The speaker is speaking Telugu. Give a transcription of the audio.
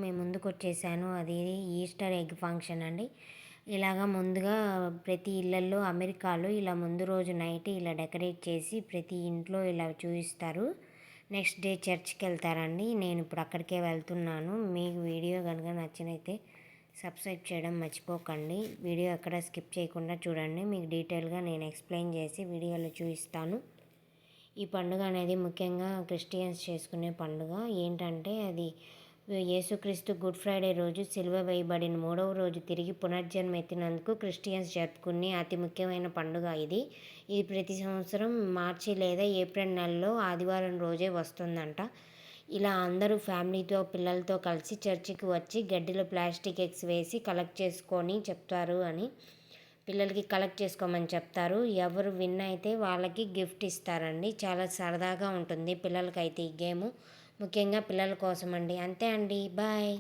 మేము ముందుకొచ్చేసాను. అది ఈస్టర్ ఎగ్ ఫంక్షన్ అండి. ఇలాగా ముందుగా ప్రతి ఇళ్లల్లో అమెరికాలో ఇలా ముందు రోజు నైట్ ఇలా డెకరేట్ చేసి ప్రతి ఇంట్లో ఇలా చూయిస్తారు. Next day చర్చ్‌కెళ్తారండి. నేను ఇప్పుడు అక్కడికే వెళ్తున్నాను. మీకు వీడియో గనుక నచ్చినైతే సబ్స్క్రైబ్ చేయడం మర్చిపోకండి. వీడియో ఎక్కడ స్కిప్ చేయకుండా చూడండి. మీకు డీటెయిల్‌గా నేను ఎక్స్‌ప్లెయిన్ చేసి వీడియోలో చూయిస్తాను. ఈ పండుగ అనేది ముఖ్యంగా క్రిస్టియన్స్ చేసుకునే పండుగ. ఏంటంటే అది యేసుక్రీస్తు గుడ్ ఫ్రైడే రోజు సిలువ వేయబడిన 3వ రోజు తిరిగి పునర్జన్మ ఎత్తినందుకు క్రిస్టియన్స్ జరుపుకునే అతి ముఖ్యమైన పండుగ ఇది. ఇది ప్రతి సంవత్సరం మార్చి లేదా ఏప్రిల్ నెలలో ఆదివారం రోజే వస్తుందంట. ఇలా అందరూ ఫ్యామిలీతో పిల్లలతో కలిసి చర్చికి వచ్చి గడ్డిలో ప్లాస్టిక్ ఎగ్స్ వేసి కలెక్ట్ చేసుకొని చెప్తారు అని పిల్లలకి కలెక్ట్ చేసుకోమని చెప్తారు. ఎవరు విన్ అయితే వాళ్ళకి గిఫ్ట్ ఇస్తారండి. చాలా సరదాగా ఉంటుంది పిల్లలకైతే ఈ గేము. ముఖ్యంగా పిల్లల కోసం అండి. అంతే అండి. బాయ్.